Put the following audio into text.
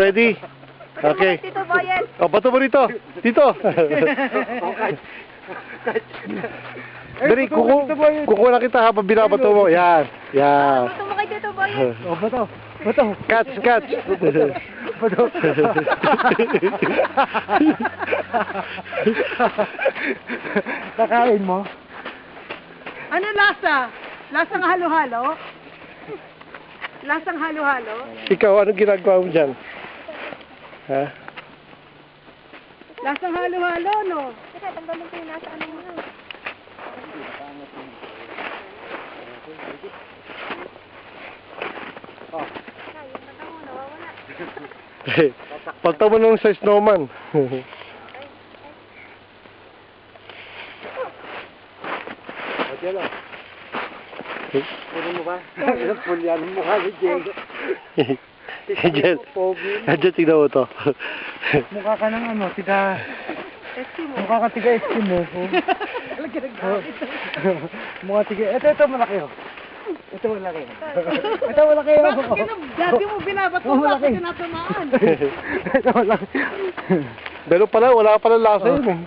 ready? Okay. Tito Boyet. O, bato mo rito. Dito. Dali, kukuha na kita habang binabato mo. Yan. Yan. Bato mo kay Tito Boyet. O, bato. Bato. Catch, catch. Bato. Nakain mo? Ano lasa? Lasang halo-halo? Lasang halo-halo? Ikaw, anong ginagawa mo dyan? Ha? Lasang halo-halo, no? Teka, tanggalin ko yung nasa ano mo. Ay, yung mata mo, nawawala. Pagta mo nung sa snowman. Diyan lang. Puro mo ba? Pulyan mo mukha ni Diego. Diyan. Diyan, tignan mo to. Mukha ka ng ano, tiga... Eskimo. Mukha ka tiga Eskimo. Mukha tiga... Ito malaki oh. Ito malaki. Ito malaki oh. Bakit dati mo binabat mo Oh, bakit malaki. tinatamaan? Ito malaki. Pero pala, wala pala lasa yun eh.